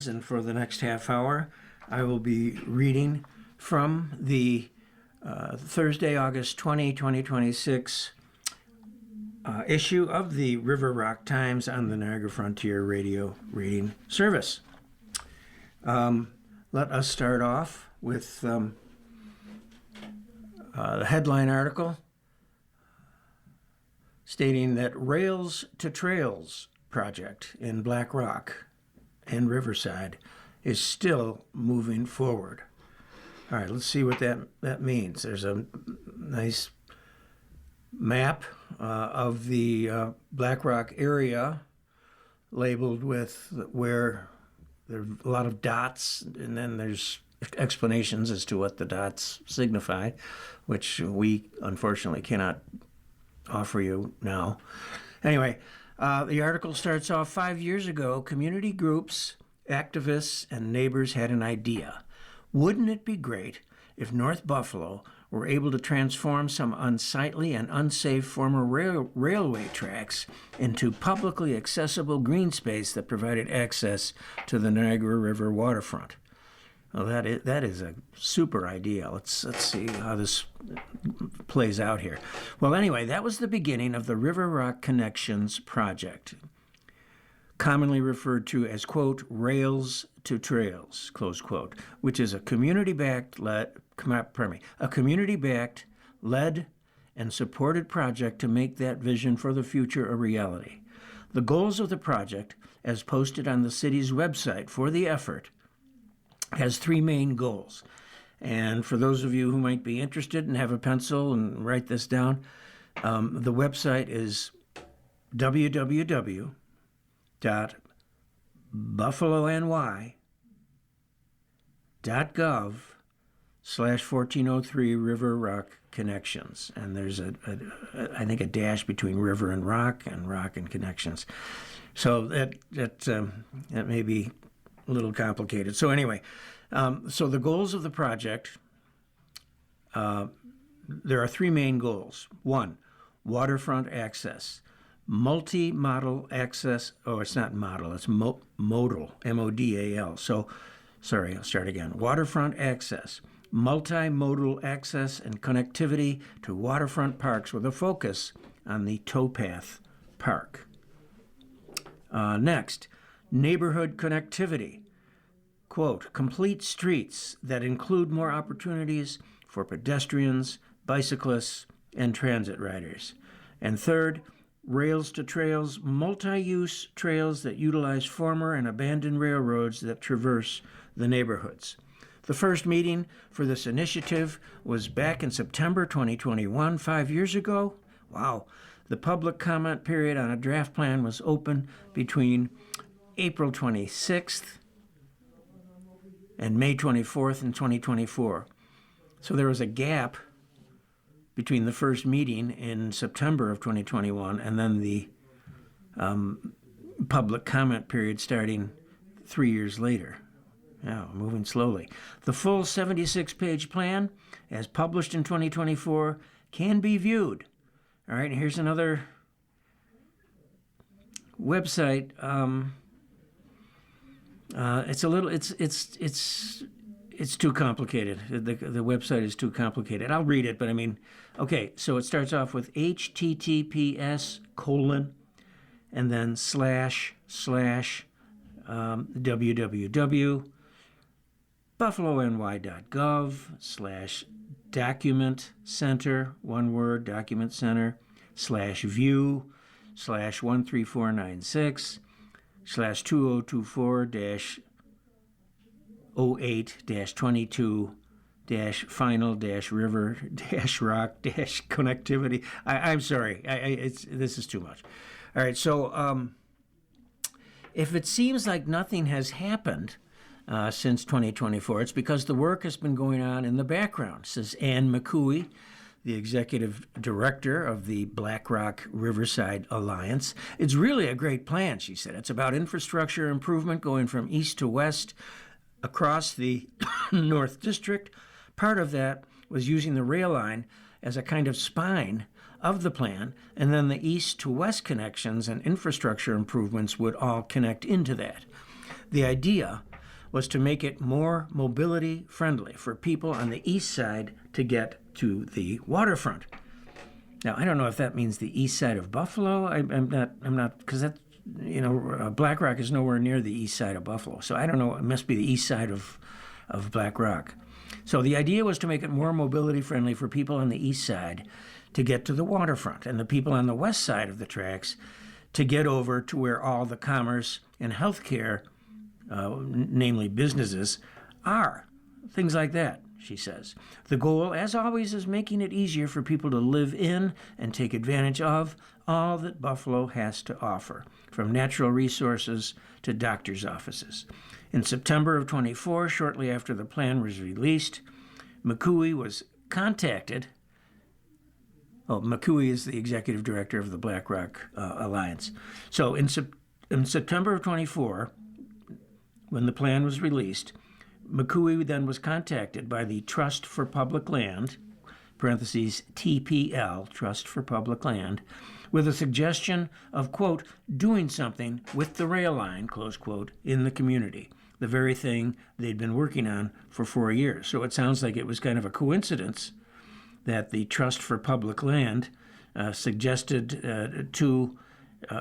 and for the next half hour, I will be reading from the Thursday, August 20, 2026 issue of the River Rock Times on the Niagara Frontier Radio Reading Service. Let us start off with the headline article stating that Rails to Trails project in Black Rock and Riverside is still moving forward. All right, let's see what that means. There's a nice map of the Black Rock area labeled with where there are a lot of dots, and then there's explanations as to what the dots signify, which we unfortunately cannot offer you now. Anyway, the article starts off, 5 years ago, community groups, activists, and neighbors had an idea. Wouldn't it be great if North Buffalo were able to transform some unsightly and unsafe former railway tracks into publicly accessible green space that provided access to the Niagara River waterfront? Well, that is a super idea. Let's see how this plays out here. Well, anyway, that was the beginning of the River Rock Connections project, commonly referred to as, quote, Rails to Trails, close quote, which is a community-backed, led and supported project to make that vision for the future a reality. The goals of the project, as posted on the city's website for the effort, has three main goals. And for those of you who might be interested and have a pencil and write this down, the website is www.buffalony.gov/1403 River Rock Connections. And there's I think a dash between river and rock and connections. So that may be a little complicated. So anyway, so the goals of the project, there are three main goals. One, waterfront access. Multi-modal access, it's not model, it's modal, M-O-D-A-L. So, sorry, I'll start again. Waterfront access. Multimodal access and connectivity to waterfront parks with a focus on the towpath park. Next, neighborhood connectivity. Quote, complete streets that include more opportunities for pedestrians, bicyclists, and transit riders. And third, Rails to Trails, multi-use trails that utilize former and abandoned railroads that traverse the neighborhoods. The first meeting for this initiative was back in September 2021, 5 years ago. Wow. The public comment period on a draft plan was open between April 26th and May 24th in 2024. So there was a gap between the first meeting in September of 2021 and then the public comment period starting 3 years later. Yeah, moving slowly. The full 76-page plan, as published in 2024, can be viewed. All right, and here's another website. It's too complicated. The website is too complicated. I'll read it, but I mean, okay, so it starts off with https:// and then www.buffalony.gov/document center, one word, document center, /view/134-08-22-final-river-rock-connectivity. I'm sorry, this is too much. All right, so if it seems like nothing has happened since 2024, it's because the work has been going on in the background, says Ann McCooey, the executive director of the Black Rock Riverside Alliance. It's really a great plan, she said. It's about infrastructure improvement going from east to west across the North District. Part of that was using the rail line as a kind of spine of the plan, and then the east to west connections and infrastructure improvements would all connect into that. The idea was to make it more mobility friendly for people on the east side to get to the waterfront. Now, I don't know if that means the east side of Buffalo. I'm not, because that's, Black Rock is nowhere near the east side of Buffalo. So I don't know, it must be the east side of Black Rock. So the idea was to make it more mobility friendly for people on the east side to get to the waterfront, and the people on the west side of the tracks to get over to where all the commerce and healthcare, namely businesses, are. Things like that, she says. The goal, as always, is making it easier for people to live in and take advantage of all that Buffalo has to offer, from natural resources to doctor's offices. In September of 24, shortly after the plan was released, McCooey was contacted. McCooey is the executive director of the Black Rock Alliance. So in September of 24, when the plan was released, McCooey then was contacted by the Trust for Public Land, parentheses TPL, Trust for Public Land, with a suggestion of, quote, doing something with the rail line, close quote, in the community, the very thing they'd been working on for 4 years. So it sounds like it was kind of a coincidence that the Trust for Public Land suggested to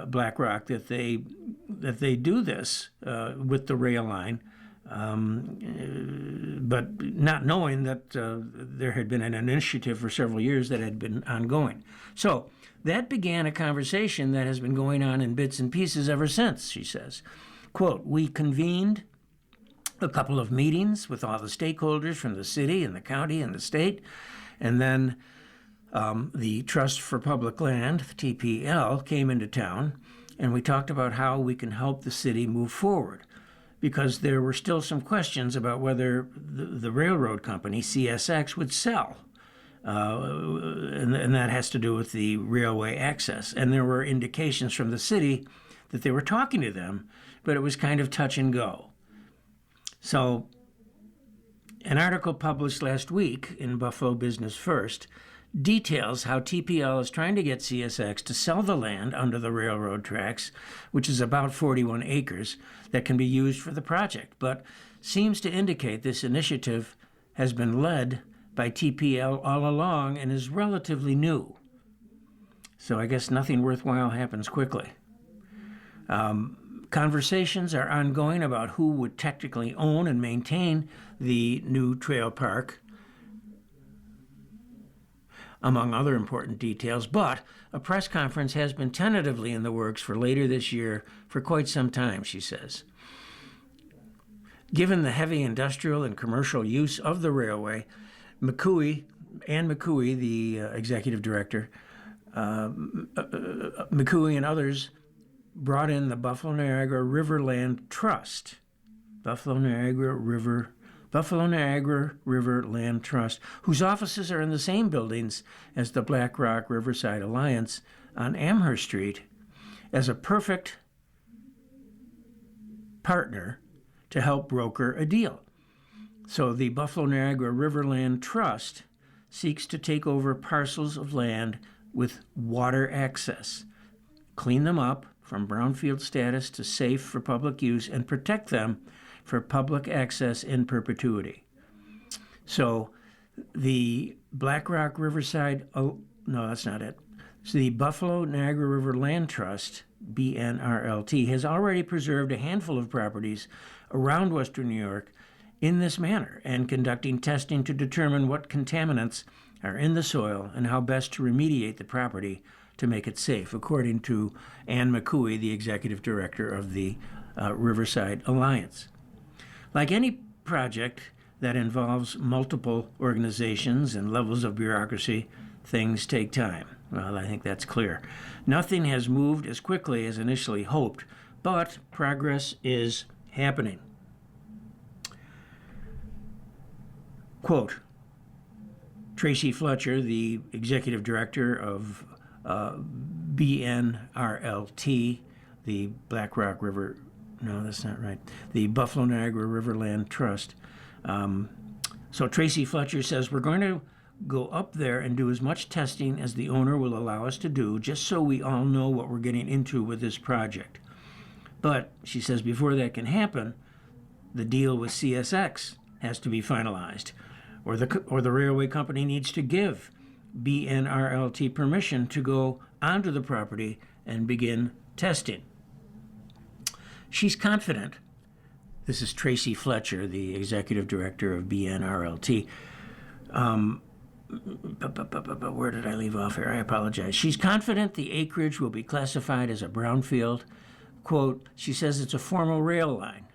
Black Rock that they do this with the rail line, but not knowing that there had been an initiative for several years that had been ongoing. So that began a conversation that has been going on in bits and pieces ever since, she says. Quote, we convened a couple of meetings with all the stakeholders from the city and the county and the state, and then the Trust for Public Land, TPL, came into town, and we talked about how we can help the city move forward, because there were still some questions about whether the railroad company, CSX, would sell. And that has to do with the railway access. And there were indications from the city that they were talking to them, but it was kind of touch and go. So an article published last week in Buffalo Business First details how TPL is trying to get CSX to sell the land under the railroad tracks, which is about 41 acres, that can be used for the project, but seems to indicate this initiative has been led by TPL all along and is relatively new. So I guess nothing worthwhile happens quickly. Conversations are ongoing about who would technically own and maintain the new trail park, among other important details, but a press conference has been tentatively in the works for later this year for quite some time, she says. Given the heavy industrial and commercial use of the railway, McCooey, the executive director, McCooey and others brought in the Buffalo Niagara River Land Trust, Buffalo Niagara River Land Trust, whose offices are in the same buildings as the Black Rock Riverside Alliance on Amherst Street, as a perfect partner to help broker a deal. So the Buffalo Niagara River Land Trust seeks to take over parcels of land with water access, clean them up from brownfield status to safe for public use, and protect them for public access in perpetuity. So the Black Rock Riverside, no, that's not it. So the Buffalo Niagara River Land Trust, BNRLT, has already preserved a handful of properties around Western New York in this manner, and conducting testing to determine what contaminants are in the soil and how best to remediate the property to make it safe, according to Ann McCooey, the executive director of the Riverside Alliance. Like any project that involves multiple organizations and levels of bureaucracy, things take time. Well, I think that's clear. Nothing has moved as quickly as initially hoped, but progress is happening. Quote, Tracy Fletcher, the executive director of BNRLT, the Black Rock River, no, that's not right, the Buffalo Niagara River Land Trust. So Tracy Fletcher says, we're going to go up there and do as much testing as the owner will allow us to do, just so we all know what we're getting into with this project. But, she says, before that can happen, the deal with CSX has to be finalized, or the railway company needs to give BNRLT permission to go onto the property and begin testing. She's confident. This is Tracy Fletcher, the executive director of BNRLT. But where did I leave off here? I apologize. She's confident the acreage will be classified as a brownfield. Quote, she says it's a formal rail line.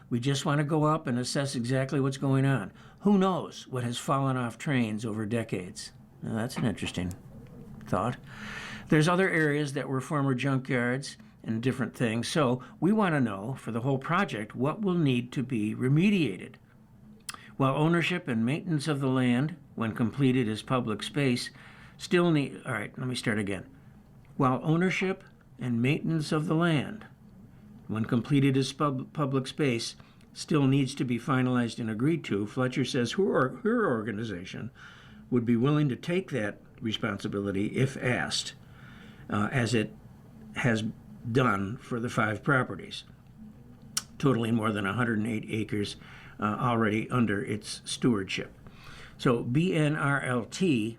We just want to go up and assess exactly what's going on. Who knows what has fallen off trains over decades? Now, that's an interesting thought. There's other areas that were former junkyards and different things. So we want to know, for the whole project, what will need to be remediated. While ownership and maintenance of the land, when completed as public space, still need... All right, let me start again. While ownership and maintenance of the land, when completed as public space, still needs to be finalized and agreed to, Fletcher says her organization would be willing to take that responsibility if asked, as it has done for the 5 properties, totaling more than 108 acres already under its stewardship. So BNRLT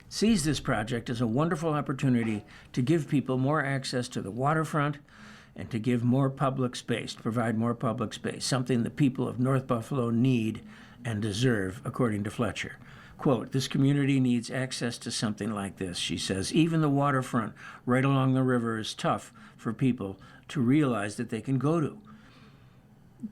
sees this project as a wonderful opportunity to give people more access to the waterfront and to give more public space, to provide more public space, something the people of North Buffalo need and deserve, according to Fletcher. Quote, this community needs access to something like this, she says. Even the waterfront right along the river is tough for people to realize that they can go to.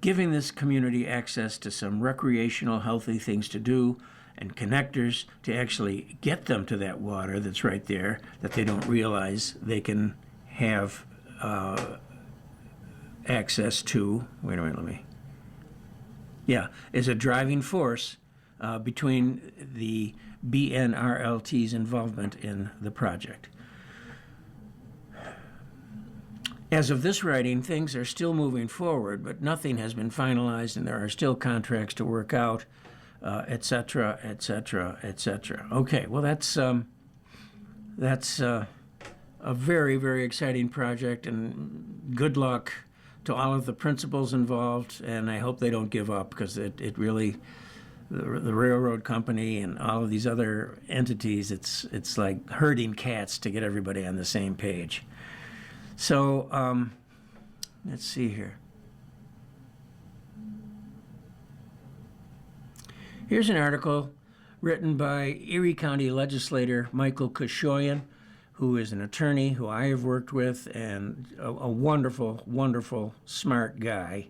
Giving this community access to some recreational, healthy things to do and connectors to actually get them to that water that's right there that they don't realize they can have access to. Wait a minute, is a driving force between the BNRLT's involvement in the project. As of this writing, things are still moving forward, but nothing has been finalized, and there are still contracts to work out, et cetera, et cetera, et cetera. Okay, well, that's a very, very exciting project, and good luck to all of the principals involved, and I hope they don't give up, because it really, the railroad company and all of these other entities, it's like herding cats to get everybody on the same page. So let's see here. Here's an article written by Erie County legislator Michael Kashoyan, who is an attorney who I have worked with, and a wonderful, wonderful, smart guy.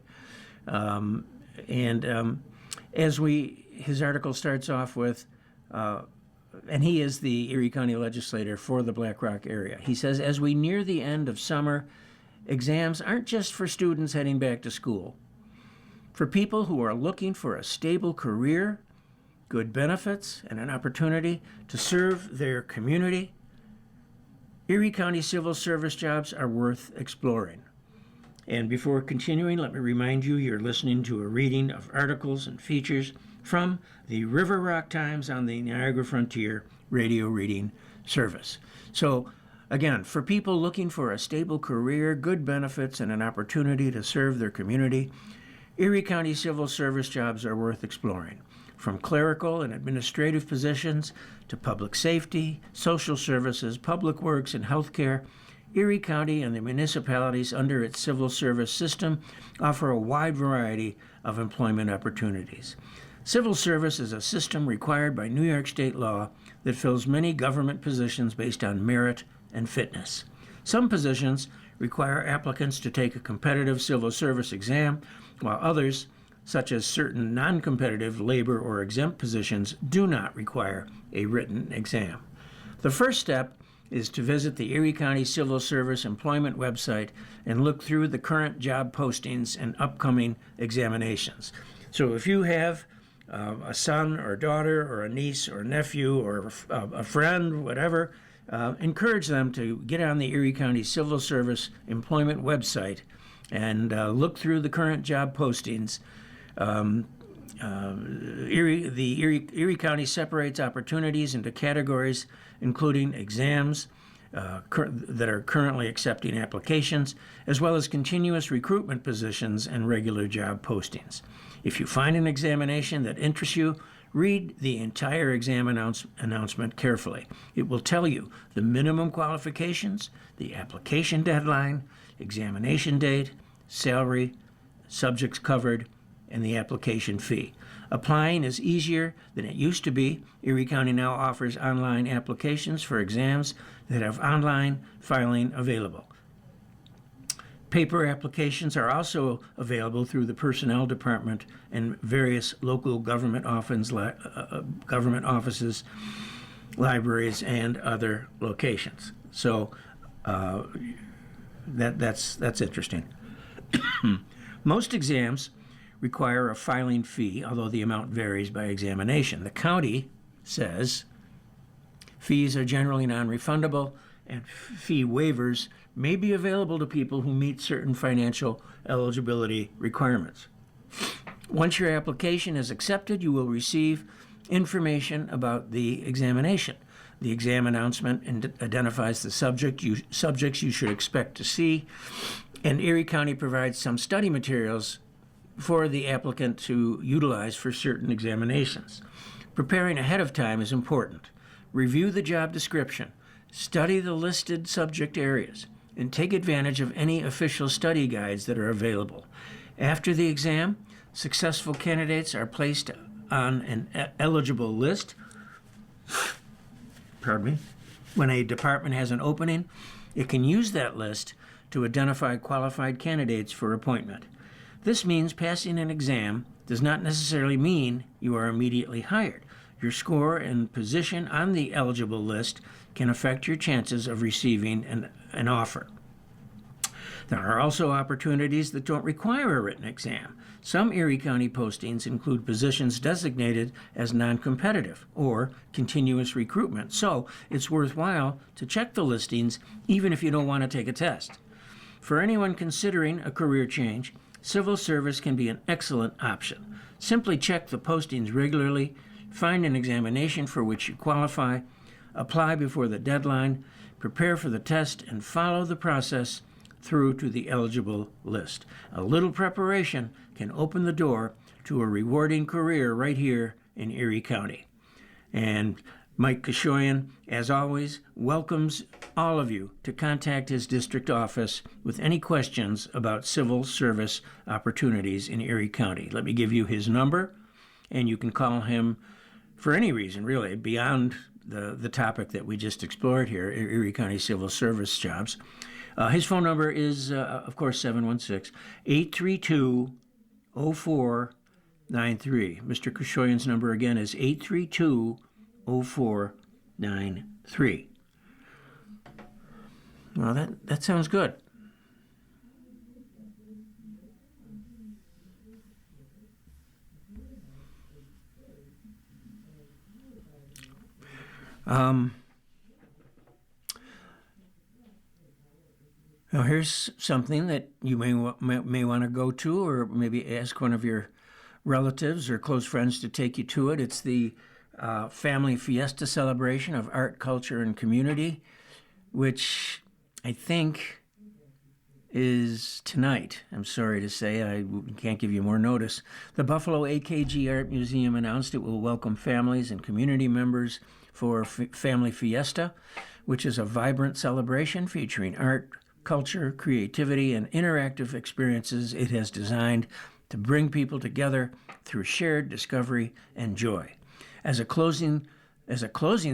His article starts off with, and he is the Erie County legislator for the Black Rock area. He says, as we near the end of summer, exams aren't just for students heading back to school. For people who are looking for a stable career, good benefits, and an opportunity to serve their community, Erie County civil service jobs are worth exploring. And before continuing, let me remind you you're listening to a reading of articles and features from the River Rock Times on the Niagara Frontier radio reading service. So, again, for people looking for a stable career, good benefits, and an opportunity to serve their community, Erie County civil service jobs are worth exploring. From clerical and administrative positions to public safety, social services, public works, and healthcare, Erie County and the municipalities under its civil service system offer a wide variety of employment opportunities. Civil service is a system required by New York state law that fills many government positions based on merit and fitness. Some positions require applicants to take a competitive civil service exam, while others, such as certain non-competitive labor or exempt positions, do not require a written exam. The first step is to visit the Erie County Civil Service Employment website and look through the current job postings and upcoming examinations. So if you have a son or daughter or a niece or nephew or a friend, whatever, encourage them to get on the Erie County Civil Service Employment website and look through the current job postings. Erie County separates opportunities into categories, including exams, that are currently accepting applications, as well as continuous recruitment positions and regular job postings. If you find an examination that interests you, read the entire exam announcement carefully. It will tell you the minimum qualifications, the application deadline, examination date, salary, subjects covered, and the application fee. Applying is easier than it used to be. Erie County now offers online applications for exams that have online filing available. Paper applications are also available through the Personnel Department and various local government offices, libraries, and other locations. So that's interesting. Most exams require a filing fee, although the amount varies by examination. The county says fees are generally non-refundable, and fee waivers may be available to people who meet certain financial eligibility requirements. Once your application is accepted, you will receive information about the examination. The exam announcement identifies the subjects you should expect to see, and Erie County provides some study materials for the applicant to utilize for certain examinations. Preparing ahead of time is important. Review the job description, study the listed subject areas, and take advantage of any official study guides that are available. After the exam, successful candidates are placed on an eligible list. When a department has an opening, it can use that list to identify qualified candidates for appointment. This means passing an exam does not necessarily mean you are immediately hired. Your score and position on the eligible list can affect your chances of receiving an offer. There are also opportunities that don't require a written exam. Some Erie County postings include positions designated as non-competitive or continuous recruitment, so it's worthwhile to check the listings even if you don't want to take a test. For anyone considering a career change, civil service can be an excellent option. Simply check the postings regularly, find an examination for which you qualify, apply before the deadline, prepare for the test, and follow the process through to the eligible list. A little preparation can open the door to a rewarding career right here in Erie County. And Mike Kashoyan, as always, welcomes all of you to contact his district office with any questions about civil service opportunities in Erie County. Let me give you his number, and you can call him for any reason, really, beyond the topic that we just explored here, Erie County civil service jobs. His phone number is, of course, 716-832-0493. Mr. Kashoyan's number again is 832-0493. Well, that sounds good. Now here's something that you may want to go to, or maybe ask one of your relatives or close friends to take you to it. It's the Family Fiesta celebration of art, culture, and community, which I think is tonight. I'm sorry to say, I can't give you more notice. The Buffalo AKG Art Museum announced it will welcome families and community members for Family Fiesta, which is a vibrant celebration featuring art, culture, creativity, and interactive experiences it has designed to bring people together through shared discovery and joy. As a closing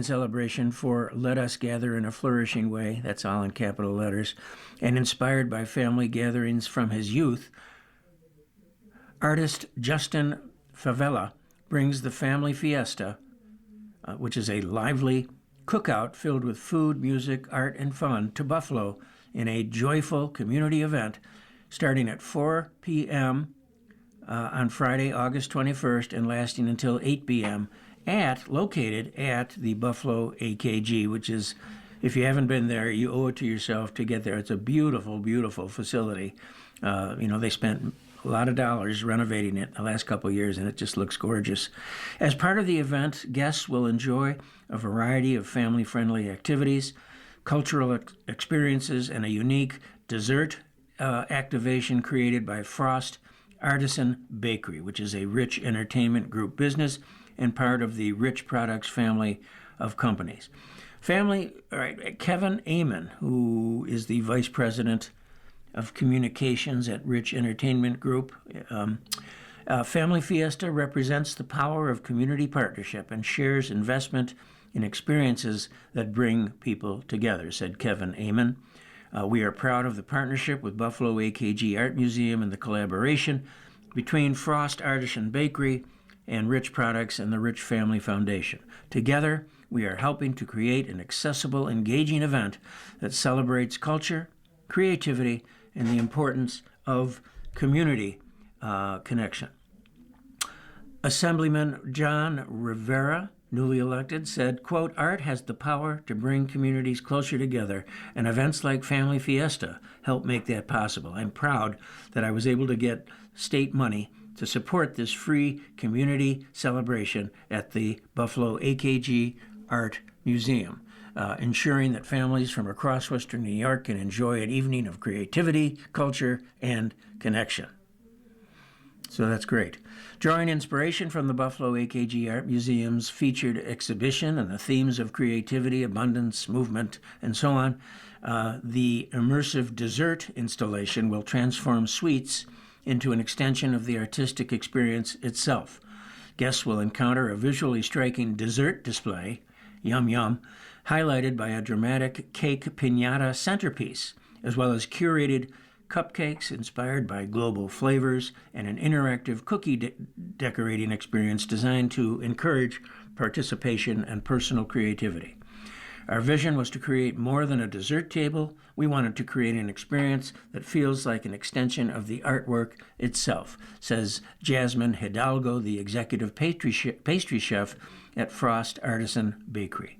celebration for Let Us Gather in a Flourishing Way, that's all in capital letters, and inspired by family gatherings from his youth, artist Justin Favela brings the Family Fiesta, which is a lively cookout filled with food, music, art, and fun, to Buffalo in a joyful community event starting at 4 p.m. On Friday, August 21st, and lasting until 8 p.m. located at the Buffalo AKG, which is, if you haven't been there, you owe it to yourself to get there. It's a beautiful, beautiful facility. They spent a lot of dollars renovating it the last couple of years, and it just looks gorgeous. As part of the event, guests will enjoy a variety of family-friendly activities. cultural experiences, and a unique dessert activation created by Frost Artisan Bakery, which is a Rich Entertainment Group business and part of the Rich Products family of companies. Kevin Amon, who is the vice president of communications at Rich Entertainment Group. Family Fiesta represents the power of community partnership and shares investment in experiences that bring people together, said Kevin Amon. We are proud of the partnership with Buffalo AKG Art Museum and the collaboration between Frost Artisan Bakery and Rich Products and the Rich Family Foundation. Together, we are helping to create an accessible, engaging event that celebrates culture, creativity, and the importance of community connection. Assemblyman John Rivera, newly elected, said, quote, art has the power to bring communities closer together, and events like Family Fiesta help make that possible. I'm proud that I was able to get state money to support this free community celebration at the Buffalo AKG Art Museum, ensuring that families from across Western New York can enjoy an evening of creativity, culture, and connection. So that's great. Drawing inspiration from the Buffalo AKG Art Museum's featured exhibition and the themes of creativity, abundance, movement, and so on, the immersive dessert installation will transform sweets into an extension of the artistic experience itself. Guests will encounter a visually striking dessert display, yum yum, highlighted by a dramatic cake piñata centerpiece, as well as curated cupcakes inspired by global flavors and an interactive cookie decorating experience designed to encourage participation and personal creativity. Our vision was to create more than a dessert table. We wanted to create an experience that feels like an extension of the artwork itself, says Jasmine Hidalgo, the executive pastry chef at Frost Artisan Bakery.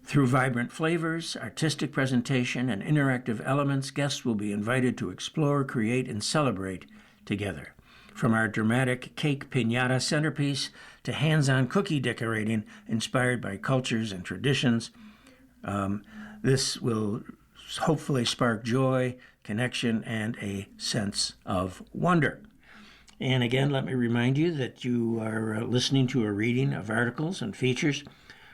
Through vibrant flavors, artistic presentation, and interactive elements, guests will be invited to explore, create, and celebrate together. From our dramatic cake piñata centerpiece to hands-on cookie decorating inspired by cultures and traditions, this will hopefully spark joy, connection, and a sense of wonder. And again, let me remind you that you are listening to a reading of articles and features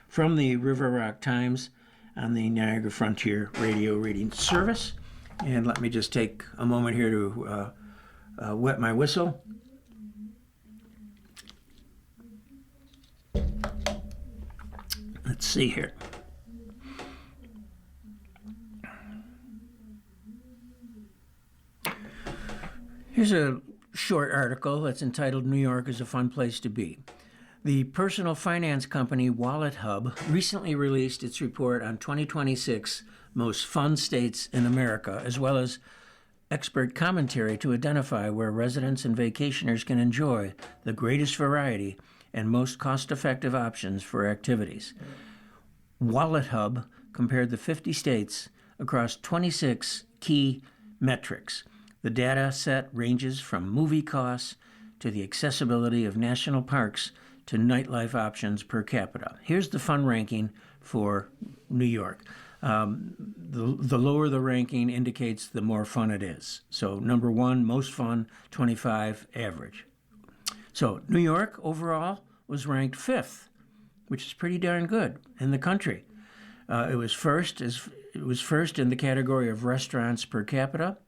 from the River Rock Times on the Niagara Frontier Radio Reading Service. And let me just take a moment here to wet my whistle. Let's see here. Here's a short article that's entitled New York is a Fun Place to Be. The personal finance company Wallet Hub recently released its report on 2026 most fun states in America, as well as expert commentary to identify where residents and vacationers can enjoy the greatest variety and most cost-effective options for activities. Wallet Hub compared the 50 states across 26 key metrics. The data set ranges from movie costs to the accessibility of national parks to nightlife options per capita. Here's the fun ranking for New York. The lower the ranking indicates the more fun it is. So number 1, most fun, 25, average. So New York overall was ranked 5th, which is pretty darn good in the country. It was first in the category of restaurants per capita,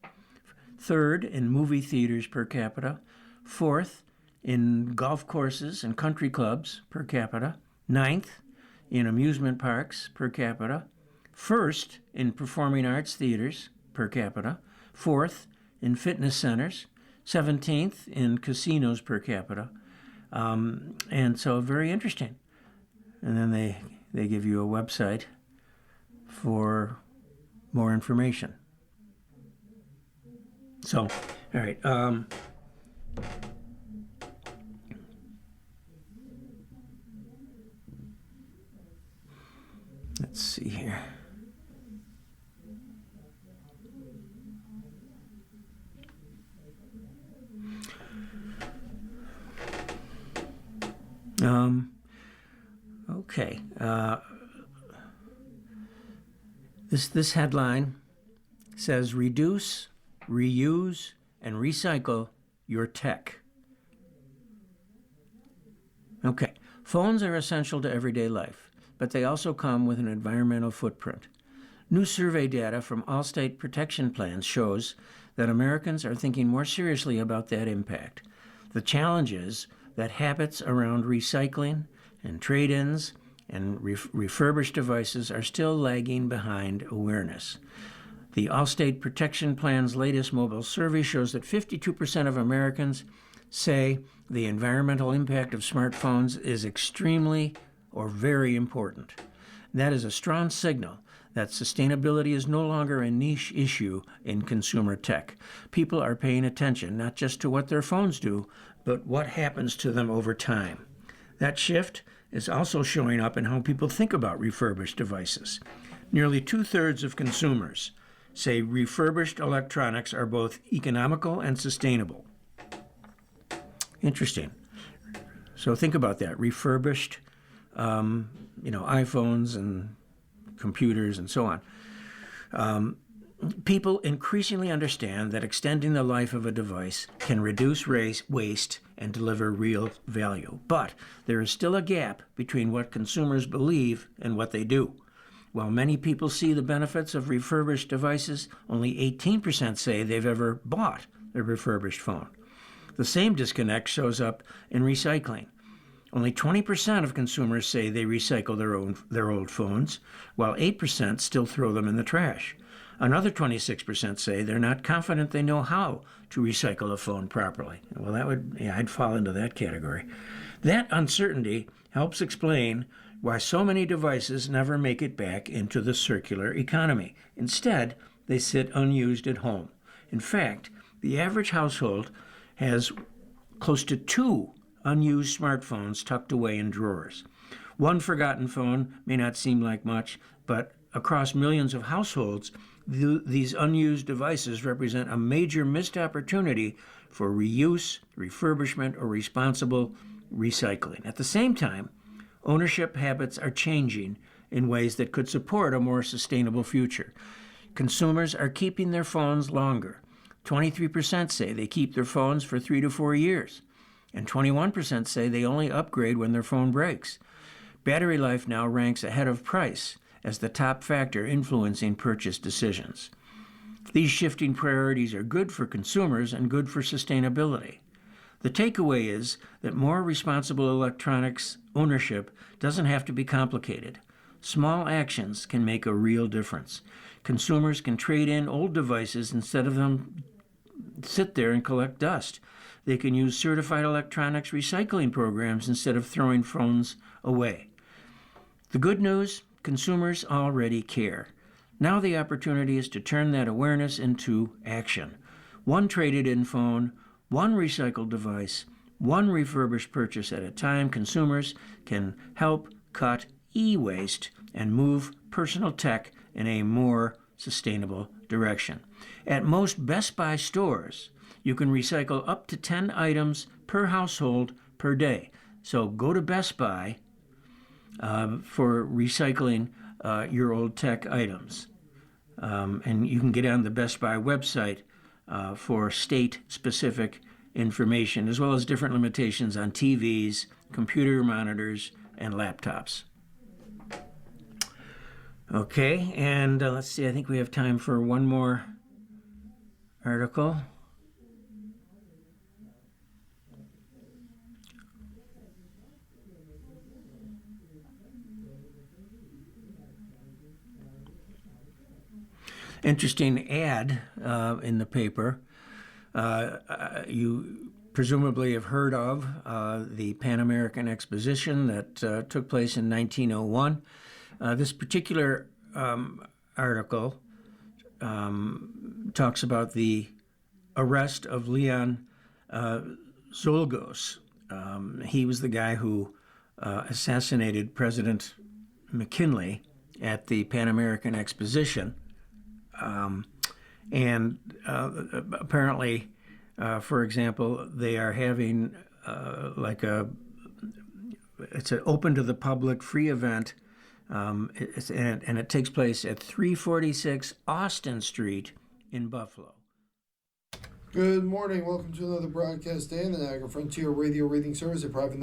3rd in movie theaters per capita, 4th in golf courses and country clubs per capita, 9th in amusement parks per capita, 1st in performing arts theaters per capita, 4th in fitness centers, 17th in casinos per capita, and so very interesting. And then they give you a website for more information. So, all right. Let's see here. Okay. This headline says, reduce, reuse, and recycle your tech. Okay, phones are essential to everyday life, but they also come with an environmental footprint. New survey data from Allstate Protection Plans shows that Americans are thinking more seriously about that impact. The challenge is that habits around recycling and trade-ins and refurbished devices are still lagging behind awareness. The Allstate Protection Plan's latest mobile survey shows that 52% of Americans say the environmental impact of smartphones is extremely or very important. That is a strong signal that sustainability is no longer a niche issue in consumer tech. People are paying attention not just to what their phones do, but what happens to them over time. That shift is also showing up in how people think about refurbished devices. Nearly 2/3 of consumers say refurbished electronics are both economical and sustainable. Interesting. So think about that. Refurbished, iPhones and computers and so on. People increasingly understand that extending the life of a device can reduce waste and deliver real value. But there is still a gap between what consumers believe and what they do. While many people see the benefits of refurbished devices, only 18% say they've ever bought a refurbished phone. The same disconnect shows up in recycling. Only 20% of consumers say they recycle their old phones, while 8% still throw them in the trash. Another 26% say they're not confident they know how to recycle a phone properly. Well, I'd fall into that category. That uncertainty helps explain why so many devices never make it back into the circular economy. Instead, they sit unused at home. In fact, the average household has close to 2 unused smartphones tucked away in drawers. One forgotten phone may not seem like much, but across millions of households, these unused devices represent a major missed opportunity for reuse, refurbishment, or responsible recycling. At the same time, ownership habits are changing in ways that could support a more sustainable future. Consumers are keeping their phones longer. 23% say they keep their phones for 3 to 4 years, and 21% say they only upgrade when their phone breaks. Battery life now ranks ahead of price as the top factor influencing purchase decisions. These shifting priorities are good for consumers and good for sustainability. The takeaway is that more responsible electronics ownership doesn't have to be complicated. Small actions can make a real difference. Consumers can trade in old devices instead of them sit there and collect dust. They can use certified electronics recycling programs instead of throwing phones away. The good news, consumers already care. Now the opportunity is to turn that awareness into action. One traded-in phone, one recycled device, one refurbished purchase at a time. Consumers can help cut e-waste and move personal tech in a more sustainable direction. At most Best Buy stores, you can recycle up to 10 items per household per day. So go to Best Buy for recycling your old tech items. And you can get on the Best Buy website for state-specific information, as well as different limitations on TVs, computer monitors, and laptops. Okay, and let's see, I think we have time for one more article. Interesting ad in the paper. You presumably have heard of the Pan American Exposition that took place in 1901. This particular article talks about the arrest of Leon Czolgosz. He was the guy who assassinated President McKinley at the Pan American Exposition. And apparently, for example, they are having it's an open to the public free event And it takes place at 346 Austin Street in Buffalo. Good morning. Welcome to another broadcast day in the Niagara Frontier Radio Reading Service, a private